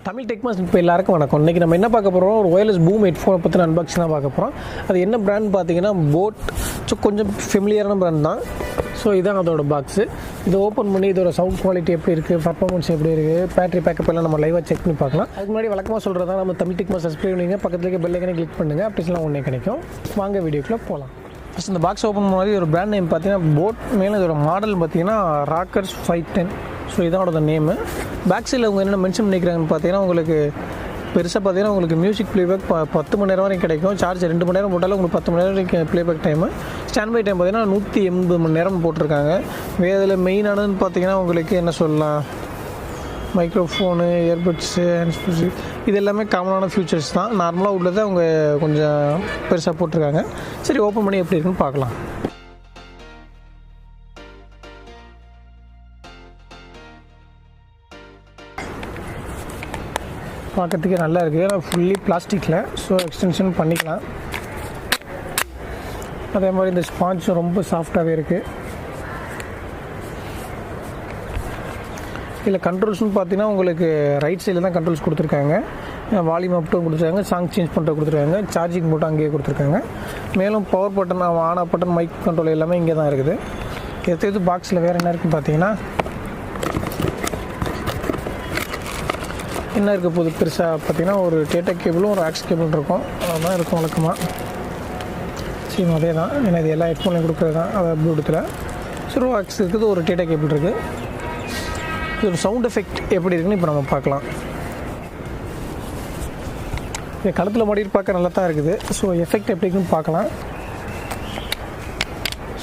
தமிழ் டெக்மாஸ் இப்போ எல்லாருக்கும் வணக்கம். இன்றைக்கி நம்ம என்ன பார்க்க போகிறோம், ஒரு ஒயர்லெஸ் பூம் ஹெட்ஃபோனை பற்றின அன்பாக்சிங் தான் பார்க்க போகிறோம். அது என்ன பிராண்ட் பார்த்தீங்கன்னா போட். ஸோ கொஞ்சம் ஃபெமிலியரான பிராண்ட் தான். ஸோ இதான் அதோட பாக்ஸு. இதை ஓப்பன் பண்ணி இதோட சவுண்ட் குவாலிட்டி எப்படி இருக்குது, பர்ஃபார்மன்ஸ் எப்படி இருக்குது, பேட்டரி பேக்கப் எல்லாம் நம்ம லைவாக செக் பண்ணி பார்க்கலாம். அதுக்கு முன்னாடி வழக்கமாக சொல்கிறதா நம்ம தமிழ் டெக்மாஸ் சப்ஸ்கிரைப் பண்ணிங்க, பக்கத்துலேயே பெல் ஐக்கனை கிளிக் பண்ணுங்கள், அப்படிலாம் ஒன்றே கிடைக்கும். வாங்க வீடியோக்குள்ளே போகலாம். ஃபஸ்ட் இந்த பாக்ஸ் ஓப்பன் பண்ணி ஒரு பிராண்ட் நேம் பார்த்தீங்கன்னா போட், மேலே இதோட மாடல் பார்த்தீங்கன்னா Rockerz310. ஸோ இதோட நேமு. பேக் சைடில் அவங்க என்னென்ன மென்ஷன் பண்ணிக்கிறாங்கன்னு பார்த்தீங்கன்னா, உங்களுக்கு பெருசாக பார்த்தீங்கன்னா உங்களுக்கு மியூசிக் ப்ளேபேக் 10 மணி நேரம் வரைக்கும் கிடைக்கும். சார்ஜ் 2 மணி நேரம் போட்டாலும் உங்களுக்கு 10 மணி நேரம் வரைக்கும் playback time. Stand by time பார்த்தீங்கன்னா 180 மணி நேரம் போட்டிருக்காங்க. வேறு மெயினானதுன்னு பார்த்தீங்கன்னா உங்களுக்கு என்ன சொல்லலாம், மைக்ரோஃபோனு, இயர்பட்ஸு, ஹேண்ட்ஸ்பீஸு, இது எல்லாமே காமனான ஃபியூச்சர்ஸ் தான். நார்மலாக உள்ளதை அவங்க கொஞ்சம் பெருசாக போட்டிருக்காங்க. சரி, ஓப்பன் பண்ணி எப்படி இருக்குன்னு பார்க்கலாம். பார்க்கறதுக்கே நல்லா இருக்குது. ஆனால் ஃபுல்லி பிளாஸ்டிக்கில், ஸோ எக்ஸ்டென்ஷன் பண்ணிக்கலாம். அதே மாதிரி இந்த ஸ்பாஞ்சும் ரொம்ப சாஃப்டாகவே இருக்குது. இதில் கண்ட்ரோல்ஸ்னு பார்த்தீங்கன்னா உங்களுக்கு ரைட் சைடில் தான் கண்ட்ரோல்ஸ் கொடுத்துருக்காங்க. வால்யூம் அப்டும் கொடுத்துருக்காங்க, சாங் சேஞ்ச் பண்ணுற கொடுத்துருக்காங்க, சார்ஜிங் மட்டும் அங்கேயே கொடுத்துருக்காங்க. மேலும் power button, on off button, mic control எல்லாமே இங்கே தான் இருக்குது. எது பாக்ஸில் வேறு என்ன இருக்குன்னு பார்த்தீங்கன்னா, என்ன இருக்க போகுது பெருசாக பார்த்தீங்கன்னா, ஒரு டேட்டா கேபிளும் ஒரு ஆக்ஸ் கேபிள் இருக்கும். அதுதான் இருக்கும் வழக்கமாக. சரி, அதே தான். ஏன்னா இது எல்லா ஹெட்ஃபோன்லையும் கொடுக்குறது தான். அதை ப்ளூடூத்தில் ஸோ ஆக்ஸ் இருக்குது, ஒரு டேட்டா கேபிள் இருக்குது. இது ஒரு சவுண்ட் எஃபெக்ட் எப்படி இருக்குன்னு இப்போ நம்ம பார்க்கலாம். இது கழுத்தில் மாட்டிட்டு பார்க்க நல்லா தான் இருக்குது. ஸோ எஃபெக்ட் எப்படி இருக்குன்னு பார்க்கலாம்.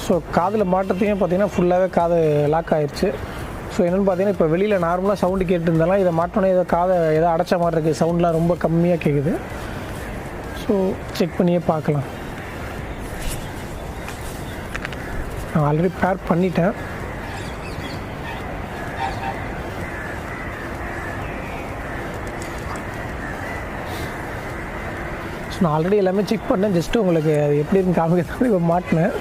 ஸோ காதில் மாட்டுறதுக்கே பார்த்தீங்கன்னா ஃபுல்லாகவே காது லாக் ஆகிடுச்சு. ஸோ என்னென்னு பார்த்தீங்கன்னா, இப்போ வெளியில் நார்மலாக சவுண்டு கேட்டுருந்தாலும் இதை மாட்டோன்னே ஏதோ காதை ஏதோ அடைச்ச மாதிரி இருக்குது. சவுண்ட்லாம் ரொம்ப கம்மியாக கேட்குது. ஸோ செக் பண்ணியே பார்க்கலாம். நான் ஆல்ரெடி பேர் பண்ணிட்டேன். ஸோ நான் ஆல்ரெடி எல்லாமே செக் பண்ணேன். ஜஸ்ட்டு உங்களுக்கு அது எப்படி இருக்குன்னு காமிக்கிறது இப்போ மாட்டினேன்.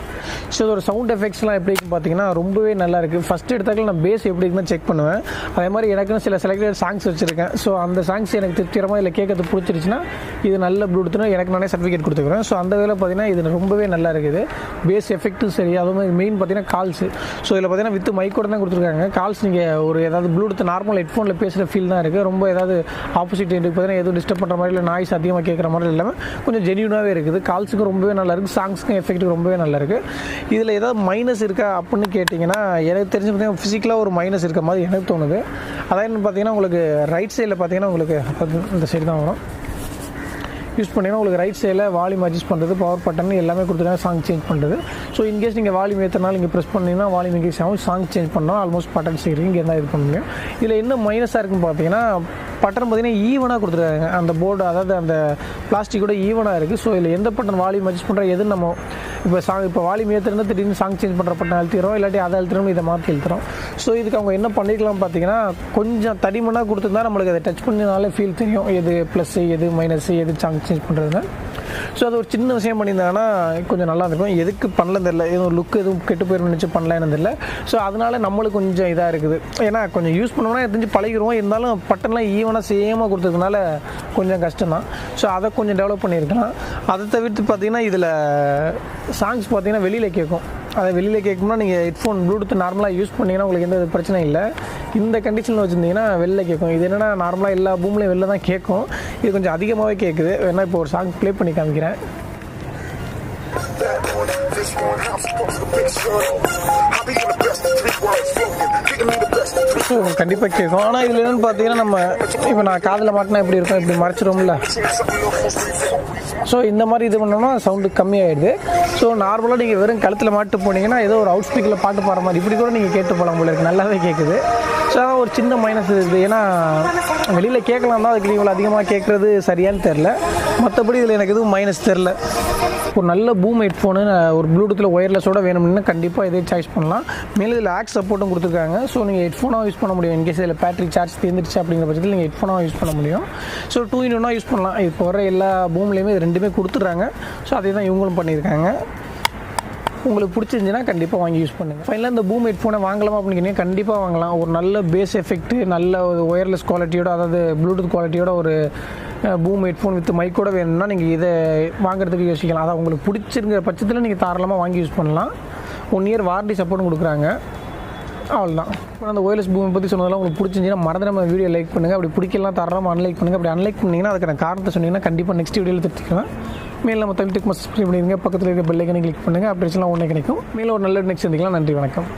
ஸோ ஒரு சவுண்ட் எஃபெக்ட்ஸ்லாம் எப்படி இருக்குன்னு பார்த்தீங்கன்னா ரொம்பவே நல்லா இருக்குது. ஃபஸ்ட்டு எடுத்தாக்கில் நான் பேஸ் எப்படி இருக்குன்னு செக் பண்ணுவேன். அதே மாதிரி எனக்குன்னு சில செலக்டட் சாங்ஸ் வச்சுருக்கேன். ஸோ அந்த சாங்ஸ் எனக்கு திருப்திகரமாக இல்லை கேட்கறது பிடிச்சிருச்சுன்னா இது நல்ல ப்ளூடூத்னு எனக்கு நானே சர்டிஃபிகேட் கொடுத்துக்கிறேன். ஸோ அந்த வேலை பார்த்தீங்கன்னா இது ரொம்பவே நல்லா இருக்குது. பேஸ் எஃபெக்ட்டும் சரி, அதுவும் மெயின் பார்த்தீங்கன்னா கால்ஸு. ஸோ இதில் பார்த்தீங்கன்னா வித் மைக்கோட தான் கொடுத்துருக்காங்க. கால்ஸ் நீங்கள் ஒரு ஏதாவது ப்ளூடூத் நார்மல் ஹெட்ஃபோனில் பேசுகிற ஃபீல் தான் இருக்குது. ரொம்ப ஏதாவது ஆப்போசிட் எனக்கு பார்த்தீங்கன்னா எதுவும் டிஸ்டர்ப் பண்ணுற மாதிரி இல்லை, நாய்ஸ் அதிகமாக கேட்குற மாதிரி இல்லாமல் கொஞ்சம் ஜென்யூனாகவே இருக்குது. கால்ஸுக்கும் ரொம்பவே நல்லா இருக்குது, சாங்ஸுக்கும் எஃபெக்ட்டுக்கு ரொம்பவே நல்லா இருக்குது. இதில் ஏதாவது மைனஸ் இருக்கா அப்படின்னு கேட்டிங்கன்னா, எனக்கு தெரிஞ்சு பார்த்தீங்கன்னா ஃபிசிக்கலாக ஒரு மைனஸ் இருக்க மாதிரி எனக்கு தோணுது. அதான் பார்த்தீங்கன்னா உங்களுக்கு ரைட் சைடில் பார்த்தீங்கன்னா உங்களுக்கு இந்த சைடு தான் வரும். யூஸ் பண்ணிங்கன்னா உங்களுக்கு ரைட் சைடில் வால்யூம் அட்ஜஸ்ட் பண்ணுறது, பவர் பட்டன் எல்லாமே கொடுத்துருக்காங்க, சாங் சேஞ்ச் பண்ணுறது. ஸோ இன்கேஸ் நீங்கள் வால்யூம் ஏற்றினாலும் இங்கே ப்ரெஸ் பண்ணிங்கன்னா வால்யூம் இன்கேஸ் ஆகும், சாங் சேஞ்ச் பண்ணால் ஆல்மோஸ்ட் பட்டன் செய்கிறீங்க இங்கே இருந்தால் இது பண்ண முடியும். இதில் என்ன மைனஸாக இருக்குன்னு பார்த்தீங்கன்னா, பட்டன் பார்த்தீங்கன்னா ஈவனாக கொடுத்துருக்காங்க. அந்த போர்டு அதாவது அந்த பிளாஸ்டிக்கோட ஈவனாக இருக்குது. ஸோ இதில் எந்த பட்டன் வால்யூம் அட்ஜஸ்ட் பண்ணுற எது நம்ம இப்போ வால்யூம் ஏற்றுறது திடீர்னு சாங் சேஞ்ச் பண்ணுற பட்டன் அழுத்திடுறோம், இல்லாட்டி அதை அழுத்திடும், இதை மாற்றி எழுத்துறோம். ஸோ இதுக்கு அவங்க என்ன பண்ணிக்கலாம் பார்த்தீங்கன்னா, கொஞ்சம் தடிமனாக கொடுத்துருந்தா நம்மளுக்கு அதை டச் பண்ணினாலே ஃபீல் தெரியும், எது ப்ளஸ்ஸு எது மைனஸு எது சாங் சேஞ்ச் பண்ணுறதுன்னு. ஸோ அது ஒரு சின்ன விஷயம் பண்ணியிருந்தாங்கன்னா கொஞ்சம் நல்லா இருக்கும். எதுக்கு பண்ணலன்னு தெரியல, எதுவும் லுக் எதுவும் கெட்டு போயிடும் நினச்சி பண்ணலன்னு தெரியல. ஸோ அதனால நம்மளுக்கு கொஞ்சம் இதாக இருக்குது. ஏன்னா கொஞ்சம் யூஸ் பண்ணோம்னா தெரிஞ்சு பழகிடுவோம். இருந்தாலும் பட்டன்லாம் ஈவனாக சேமாக கொடுத்ததுனால கொஞ்சம் கஷ்டம் தான். ஸோ அதை கொஞ்சம் டெவலப் பண்ணியிருக்கலாம். அதை தவிர்த்து பார்த்தீங்கன்னா இதில் சாங்ஸ் பார்த்தீங்கன்னா வெளியில் கேட்கும். அதை வெளியில் கேட்கும்னா நீங்கள் ஹெட்ஃபோன் ப்ளூடூத் நார்மலாக யூஸ் பண்ணிங்கன்னா உங்களுக்கு எந்த பிரச்சனை இல்லை. இந்த கண்டிஷனில் வச்சுருந்தீங்கன்னா வெளில கேட்கும். இது என்னென்னா நார்மலாக எல்லா பூம்லேயும் வெளில தான் கேட்கும். இது கொஞ்சம் அதிகமாகவே கேட்குது. வேணா இப்போ ஒரு சாங் ப்ளே பண்ணி காமிக்கிறேன். ஸோ கண்டிப்பாக கேட்கும். ஆனால் இதில் என்னென்னு பார்த்தீங்கன்னா, நம்ம இப்போ நான் காதில் மாட்டினா எப்படி இருக்கும், இப்படி மறைச்சிடும்ல. ஸோ இந்த மாதிரி இது பண்ணோம்னா சவுண்டு கம்மியாகிடுது. ஸோ நார்மலாக நீங்கள் வெறும் கழுத்தில் மாட்டு போனீங்கன்னா ஏதோ ஒரு அவுட் ஸ்பீக்கரில் பாட்டு பாடுற மாதிரி இப்படி கூட நீங்கள் கேட்டு போகலாம் போல இருக்குது. நல்லாவே கேட்குது. ஸோ ஒரு சின்ன மைனஸ் இருக்குது. ஏன்னா வெளியில் கேட்கலாம் தான், அதுக்கு இவ்வளோ அதிகமாக கேட்குறது சரியானு தெரில. மற்றபடி இதில் எனக்கு எதுவும் மைனஸ் தெரில. ஒரு நல்ல பூம் ஹெட்ஃபோனு ஒரு ப்ளூடூத்தில் ஒயர்லெஸோடு வேணும்னா கண்டிப்பாக இதே சாய்ஸ் பண்ணலாம். மேலே இதில் ஆக்ஸ் சப்போர்ட்டும் கொடுத்துருக்காங்க. ஸோ நீங்கள் ஹெட்ஃபோனாக யூஸ் பண்ண முடியும். இன்கேஸ் இதில் பேட்டரி சார்ஜ் தீர்ந்துருச்சு அப்படிங்கிற பட்சத்தில் நீங்கள் ஹெட்ஃபோனாக யூஸ் பண்ண முடியும். ஸோ 2-in-1 யூஸ் பண்ணலாம். இப்போ வர எல்லா பூம்லேயுமே இது ரெண்டுமே கொடுத்துட்றாங்க. ஸோ அதே தான் இவங்களும் பண்ணியிருக்காங்க. உங்களுக்கு பிடிச்சிருந்துச்சுன்னா கண்டிப்பாக வாங்கி யூஸ் பண்ணுங்கள். ஃபைனலாக இந்த பூம் ஹெட்ஃபோனை வாங்கலாமா அப்படின்னு கண்டிப்பாக வாங்கலாம். ஒரு நல்ல பேஸ் எஃபெக்ட், நல்ல ஒரு ஒயர்லெஸ் குவாலிட்டியோட, அதாவது ப்ளூடூத் குவாலிட்டியோட ஒரு பூம் ஹெட்ஃபோன் வித் மைக்கோட வேணும்னா நீங்கள் இதை வாங்குறதுக்கு யோசிக்கலாம். அதான் உங்களுக்கு பிடிச்சிருக்கிற பட்சத்தில் நீங்கள் தாராளமாக வாங்கி யூஸ் பண்ணலாம். 1 இயர் வாரண்டி சப்போர்ட்டும் கொடுக்குறாங்க. அவ்வளோதான். இப்போ அந்த ஒயர்லெஸ் பூமை பற்றி சொன்னதெல்லாம் உங்களுக்கு பிடிச்சிருந்துச்சுன்னா மறந்து நம்ம வீடியோ லைக் பண்ணுங்கள். அப்படி பிடிக்கலாம் தாராளமாக அன்லைக் பண்ணுங்கள். அப்படி அன்லைக் பண்ணிங்கன்னா அதுக்கான காரணத்தை சொன்னீங்கன்னா கண்டிப்பாக நெக்ஸ்ட் வீடியோவில் தெரிஞ்சுக்கலாம். மேலே நம்ம தமிழ் டெக் சப்ஸ்கிரைப் பண்ணிடுங்க. பக்கத்தில் இருக்க பெல் ஐக்கனை கிளிக் பண்ணுங்கள். அப்படி ஒன்றே கிடைக்கும். மேலே ஒரு நல்ல நெக்ஸ்ட் சந்திக்கலாம். நன்றி, வணக்கம்.